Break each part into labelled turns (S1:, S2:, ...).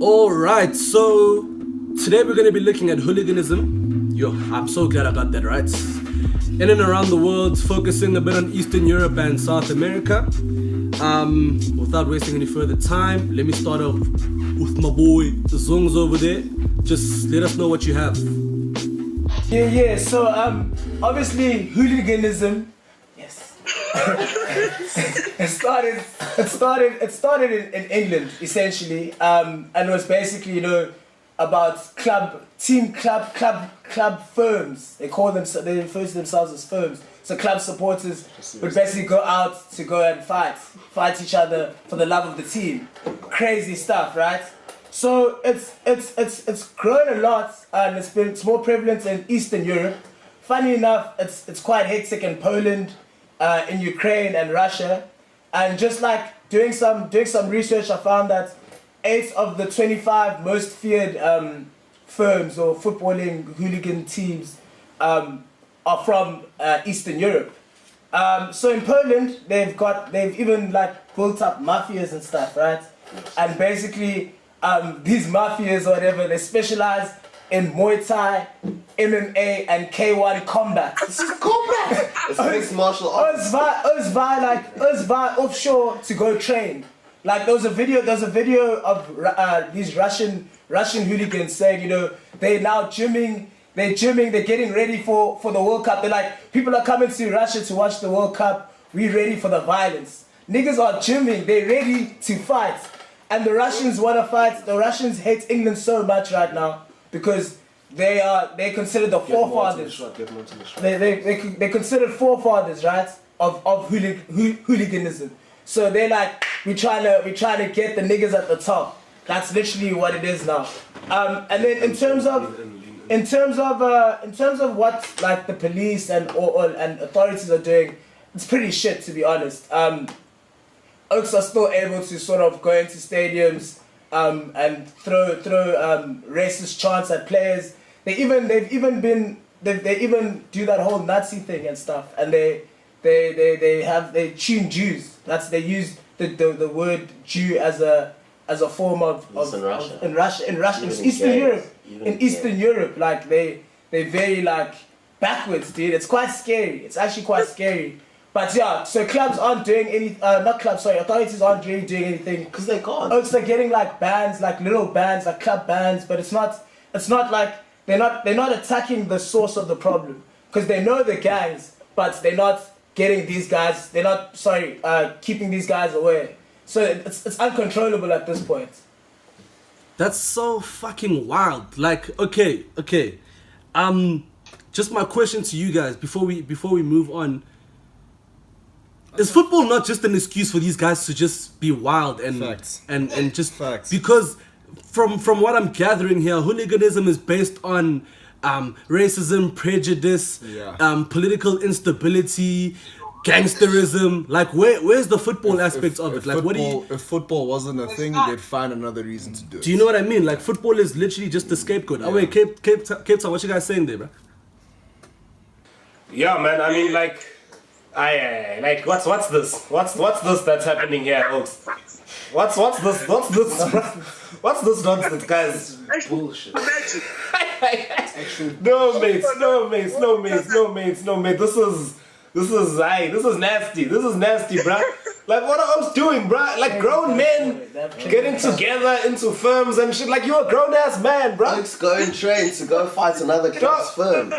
S1: Alright, so today we're going to be looking at hooliganism. Yo, I'm so glad I got that right. In and around the world, focusing a bit on Eastern Europe and South America. Without wasting any further time, let me start off with my boy, the Zongs over there. Just let us know what you have.
S2: So obviously hooliganism. Yes. it started in England essentially, and it was basically about club firms. They refer to themselves as firms. So club supporters would basically go out to go and fight each other for the love of the team. Crazy stuff, right? So it's grown a lot, and it's more prevalent in Eastern Europe. Funny enough, it's quite hectic in Poland, in Ukraine and Russia, and just like doing some research, I found that 8 of the 25 most feared firms or footballing hooligan teams are from Eastern Europe. So in Poland, they've even like built up mafias and stuff, right? And basically, these mafias or whatever, they specialize in Muay Thai, MMA, and K1 combat.
S3: This is combat! It's mixed martial arts.
S2: Uzva offshore to go train. Like there was a video of these Russian hooligans saying, they're now gymming, they're getting ready for the World Cup. They're like, people are coming to Russia to watch the World Cup, we're ready for the violence. Niggas are gymming, they're ready to fight. And the Russians want to fight. The Russians hate England so much right now because they consider the forefathers. They consider forefathers, right, of hooliganism. So they're like, we trying to get the niggas at the top. That's literally what it is now. And then in terms of what like the police and authorities are doing, it's pretty shit, to be honest. Oaks are still able to sort of go into stadiums and throw racist chants at players. They even do that whole Nazi thing and stuff, and they tune Jews. They use the word Jew as a form of in Russia in Eastern Europe, like they're very like backwards, dude. It's quite scary. It's actually quite scary. But yeah, so clubs aren't doing any, authorities aren't really doing anything.
S3: Because they can't.
S2: Oaks are getting like bans, like little bans, like club bans, but it's not like, they're not attacking the source of the problem. Because they know the gangs, but they're not getting these guys, keeping these guys away. So it's uncontrollable at this point.
S1: That's so fucking wild. Like, okay. Just my question to you guys before we move on. Is football not just an excuse for these guys to just be wild and just
S4: Facts.
S1: Because from what I'm gathering here, hooliganism is based on racism, prejudice, political instability, gangsterism. Like where's the football aspect of it? Like
S4: if football wasn't a thing, they'd find another reason to do it.
S1: Do you know what I mean? Like football is literally just the scapegoat. Oh wait, Cape Town, what you guys saying there, bro?
S5: Yeah, man. I mean, like what's this? What's this that's happening here, Oaks? What's this? What's this nonsense, guys?
S3: Bullshit.
S5: No mates. This is nasty. This is nasty, bruh. Like, what are Oaks doing, bruh? Like, grown men getting together into firms and shit. Like, you're a grown ass man, bruh.
S3: Oaks go and train to go fight another club's firm.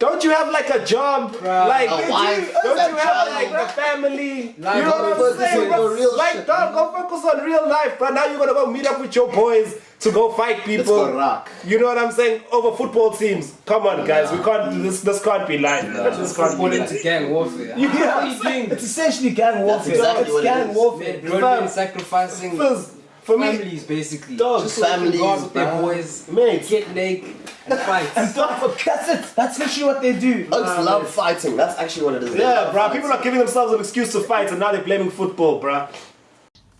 S5: Don't you have like a job, like
S3: A wife,
S5: don't you have
S3: child,
S5: like a family?
S3: Nah,
S5: you know
S3: go
S5: what I'm
S3: focus
S5: saying,
S3: on
S5: bro?
S3: the real
S5: Like,
S3: shit,
S5: dog, go focus on real life, bro. Now you're gonna go meet up with your boys to go fight people.
S3: It's rock.
S5: You know what I'm saying? Over football teams. Come on, guys, we can't do this. This can't be life. This can't be life.
S6: Into gang warfare.
S5: Yeah.
S6: How are you doing?
S2: It's essentially gang warfare.
S3: exactly
S2: It's
S3: what it
S2: gang
S3: is.
S2: warfare.
S6: Grown men sacrificing
S5: For me,
S6: families, basically.
S5: Dog,
S6: just so they can
S3: families,
S6: go out with their
S3: bruh.
S6: boys,
S5: Mate.
S6: get naked, and fight.
S2: And that's it. That's literally what they do.
S3: Oaks love fighting. That's actually what it is. They
S5: yeah,
S3: love
S5: bro.
S3: fighting.
S5: People are giving themselves an excuse to fight, and now they're blaming football, bro.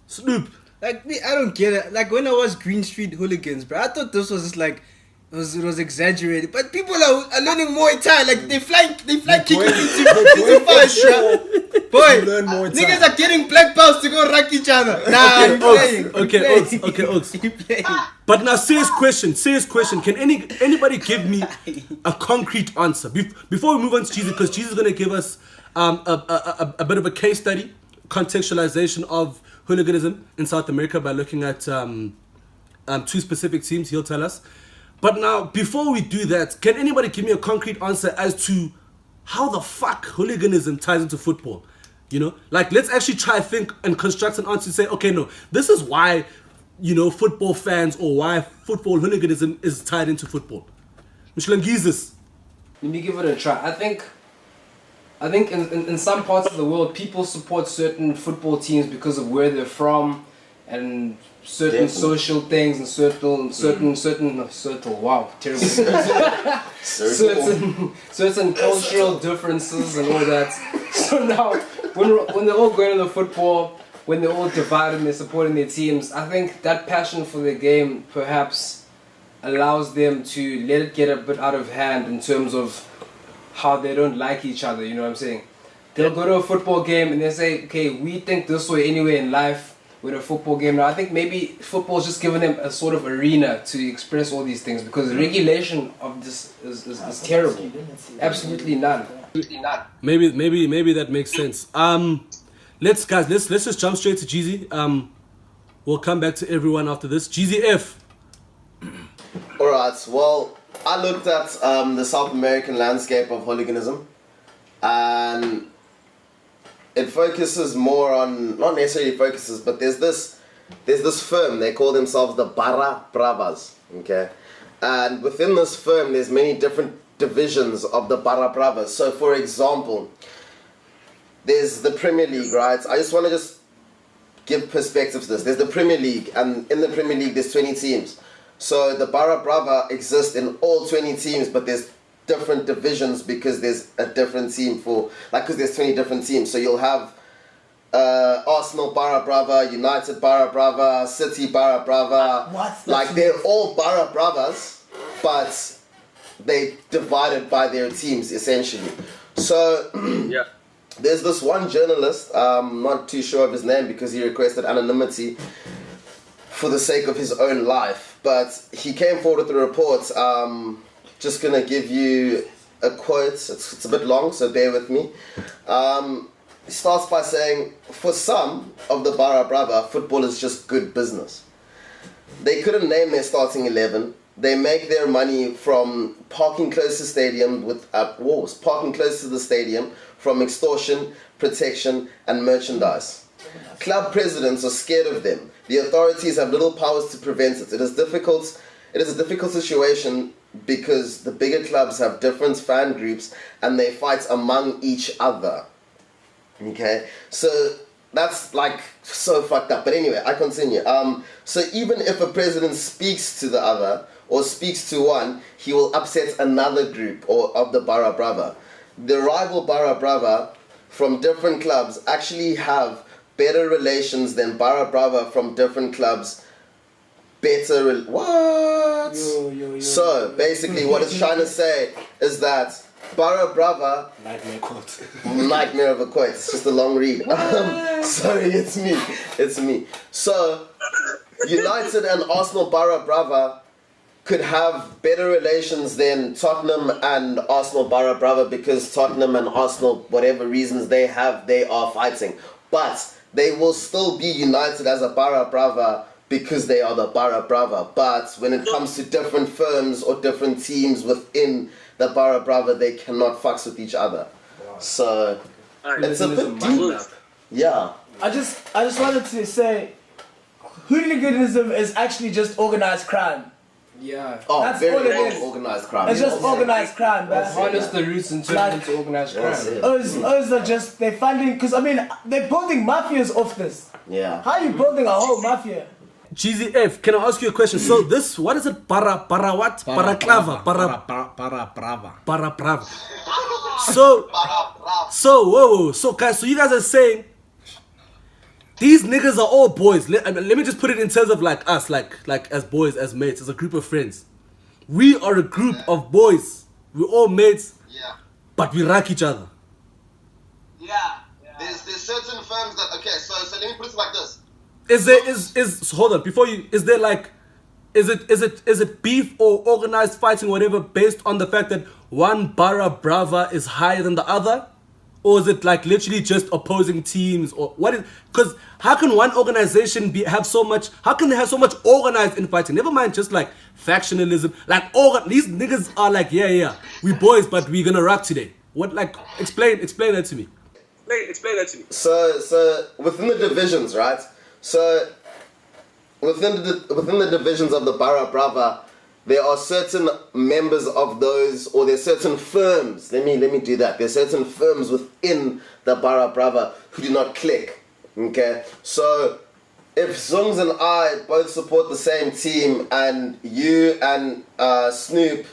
S1: Snoop.
S7: Like me, I don't get it. Like when I watched Green Street Hooligans, bro, I thought this was just like It was exaggerated, but people are learning Muay Thai. Like they fly kicking
S4: going-
S7: into
S4: going
S7: fights,
S4: to
S7: boy.
S4: learn Muay Thai.
S7: Niggas are getting black belts to go rack each other. Nah, I'm playing.
S1: Okay, Oaks.
S7: You playing.
S1: But now, serious question. Can anybody give me a concrete answer before we move on to Jesus? Because Jesus is gonna give us a bit of a case study, contextualization of hooliganism in South America by looking at two specific teams. He'll tell us. But now, before we do that, can anybody give me a concrete answer as to how the fuck hooliganism ties into football? You know, like let's actually try think and construct an answer to say, okay, no, this is why, you know, football fans or why football hooliganism is tied into football. Michelangizis.
S6: Let me give it a try. I think in some parts of the world, people support certain football teams because of where they're from and certain
S3: Definitely.
S6: social things and certain wow, terrible. certain cultural differences and all that. So now, when they're all going to the football, when they're all divided and they're supporting their teams, I think that passion for the game perhaps allows them to let it get a bit out of hand in terms of how they don't like each other, you know what I'm saying? They'll go to a football game and they say, okay, we think this way anyway in life with a football game. Now I think maybe football's just giving them a sort of arena to express all these things because the regulation of this is terrible. Absolutely none.
S1: Maybe that makes sense. Let's just jump straight to Jeezy. We'll come back to everyone after this. Jeezy F.
S3: Alright, well, I looked at the South American landscape of hooliganism, and it focuses more on, not necessarily focuses, but there's this firm, they call themselves the Barra Bravas, okay? And within this firm, there's many different divisions of the Barra Bravas. So for example, there's the Premier League, right? I just want to give perspective to this. There's the Premier League, and in the Premier League, there's 20 teams. So the Barra Brava exists in all 20 teams, but there's different divisions because there's a different team because there's 20 different teams. So you'll have Arsenal Barra Brava, United Barra Brava, City Barra Brava. Like they're all Barra Bravas, but they divided by their teams essentially. So there's this one journalist, I'm not too sure of his name because he requested anonymity for the sake of his own life, but he came forward with a report. Just gonna give you a quote. It's a bit long, so bear with me. He starts by saying, for some of the Barra Brava, football is just good business. They couldn't name their starting 11. They make their money from parking close to stadium with wars, parking close to the stadium from extortion, protection, and merchandise. Club presidents are scared of them. The authorities have little powers to prevent it. It is a difficult situation because the bigger clubs have different fan groups and they fight among each other. Okay, so that's like so fucked up. But anyway, I continue. So even if a president speaks to the other or speaks to one, he will upset another group or of the Barra Brava. The rival Barra Brava from different clubs actually have better relations than Barra Brava from different clubs. What? So basically what it's trying to say is that Barra Brava, nightmare of a quote, it's just a long read. Sorry, it's me. So United and Arsenal Barra Brava could have better relations than Tottenham and Arsenal Barra Brava because Tottenham and Arsenal, whatever reasons they have, they are fighting. But they will still be united as a Barra Brava because they are the Barra Brava. But when it comes to different firms or different teams within the Barra Brava, they cannot fucks with each other. So it's a bit deep. Yeah.
S2: I just wanted to say, hooliganism is actually just organized crime.
S6: Yeah.
S3: Oh,
S2: That's
S3: very
S2: all it
S3: well
S2: is.
S3: organized crime.
S2: It's just organized crime, man.
S6: Harness the roots and turn it into organized crime.
S2: O's are just, they're funding, because I mean, they're building mafias off this.
S3: Yeah.
S2: How are you building a whole mafia?
S1: Jeezy F, can I ask you a question? So this, what is it? Para what? Para clava.
S4: Para brava.
S1: Para brava. So whoa. So guys, so you guys are saying these niggas are all boys. Let me just put it in terms of like us, like as boys, as mates, as a group of friends. we are a group of boys. We're all mates,
S3: Yeah.
S1: but we rack each other.
S3: Yeah. There's certain firms that so let me put it like this.
S1: Hold on, before you, is there like, is it beef or organized fighting, whatever, based on the fact that one Barra Brava is higher than the other? Or is it like literally just opposing teams, or what is? Because how can one organization have so much? How can they have so much organized infighting? Never mind just like factionalism. Like these niggas are like, yeah, we boys, but we gonna rock today. What, like, explain that to me. Explain that to me.
S3: So within the divisions, right? So within the divisions of the Barra Brava, there are certain members of those, or there's certain firms. Let me do that. There's certain firms within the Barra Brava who do not click. Okay, so if Zungs and I both support the same team, and you and Snoop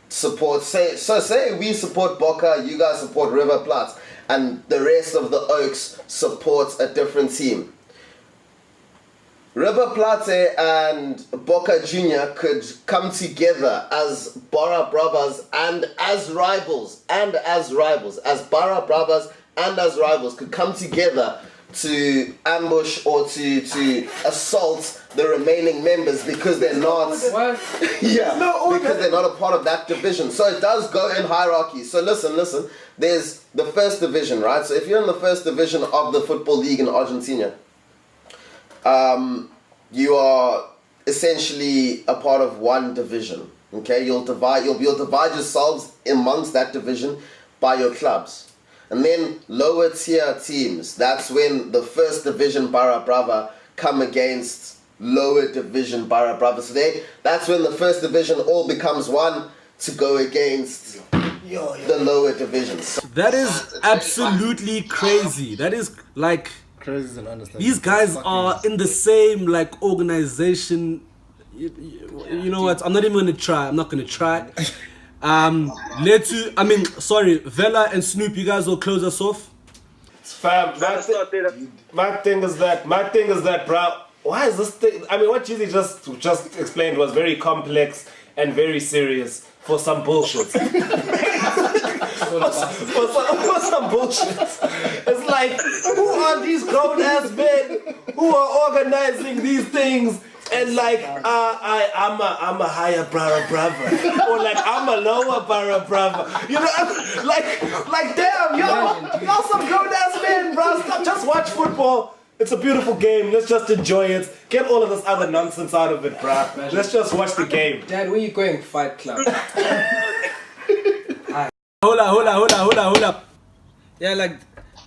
S3: support, say we support Boca, you guys support River Plate, and the rest of the Oaks supports a different team. River Plate and Boca Junior could come together as Barra Bravas and as rivals, as Barra Bravas and as rivals could come together to ambush or to assault the remaining members because they're not because they're not a part of that division. So it does go in hierarchy. So listen, there's the first division, right? So if you're in the first division of the football league in Argentina, you are essentially a part of one division. Okay, you'll divide yourselves amongst that division by your clubs. And then lower tier teams, that's when the first division Barra Brava come against lower division Barra Brava. So that's when the first division all becomes one to go against the lower divisions.
S1: That is absolutely crazy. That is like,
S4: Crazy is an understanding.
S1: these guys are in the same like organization. You know what? I'm not even gonna try. I'm not gonna try. Vela and Snoop, you guys will close us off.
S5: Fam, my thing is that, bro. Why is this thing? I mean, what Jeezy just explained was very complex and very serious for some bullshit. for some bullshit. It's like, who are these grown ass men who are organizing these things? And like, I'm a higher Barra Brava, or like I'm a lower Barra Brava. You know, like damn, y'all some grown ass men, bro. Stop, just watch football. It's a beautiful game. Let's just enjoy it. Get all of this other nonsense out of it, bro. Let's just watch the game.
S6: Dad, where you going? Fight Club.
S1: Hold up.
S7: Yeah, like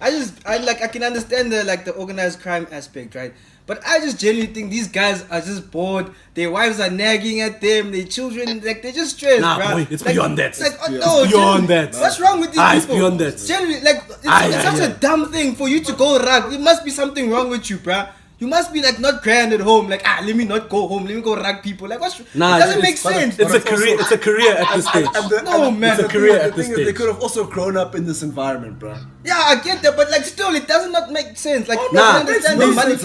S7: I can understand the organized crime aspect, right? But I just genuinely think these guys are just bored. Their wives are nagging at them. Their children, like, they're just stressed,
S1: Nah,
S7: bruh.
S1: boy, it's beyond that.
S7: Like,
S1: It's beyond that.
S7: What's wrong with these people?
S1: It's beyond that.
S7: Genuinely, like, it's such a dumb thing for you to go rag. There must be something wrong with you, bruh. You must be like not grand at home. Like, let me not go home. Let me go rag people. Like, it doesn't make sense.
S1: It's a career. It's a career at this stage.
S7: Man.
S1: It's a career at
S4: The
S1: this
S4: thing is, they
S1: stage.
S4: could have also grown up in this environment, bro.
S7: Yeah, I get that, but like, still, it does not make sense. Like,
S1: Nah,
S7: I understand the money.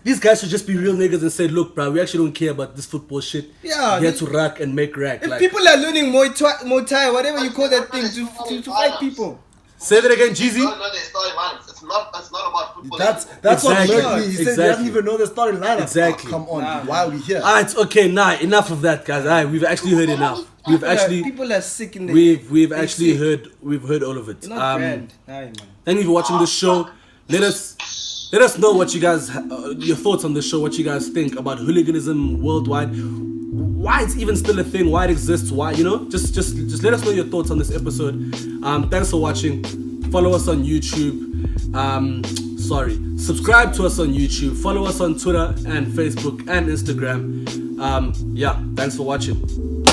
S1: these guys should just be real niggas and say, look, bro, we actually don't care about this football shit.
S7: Yeah,
S1: We're here to rack and make rack.
S7: If
S1: Like,
S7: people are learning Muay Thai, whatever you call that thing, to fight people.
S1: say that again, Jeezy.
S3: No, their storylines. It's not about football.
S4: That's
S1: Exactly.
S4: what Merky, he said he
S1: Exactly.
S4: doesn't even know the starting lineup.
S1: Exactly.
S4: Oh, come on, why are we here?
S1: Alright, okay, enough of that, guys. Alright, we've actually heard enough.
S7: People are sick in the
S1: We've
S7: they're
S1: actually
S7: sick.
S1: heard all of it.
S7: You're not grand. Nah, man.
S1: Thank you for watching this show. Let us know what you guys, your thoughts on the show, what you guys think about hooliganism worldwide, why it's even still a thing, why it exists, why, you know, just let us know your thoughts on this episode. Thanks for watching. Follow us on YouTube. Subscribe to us on YouTube. Follow us on Twitter and Facebook and Instagram. Thanks for watching.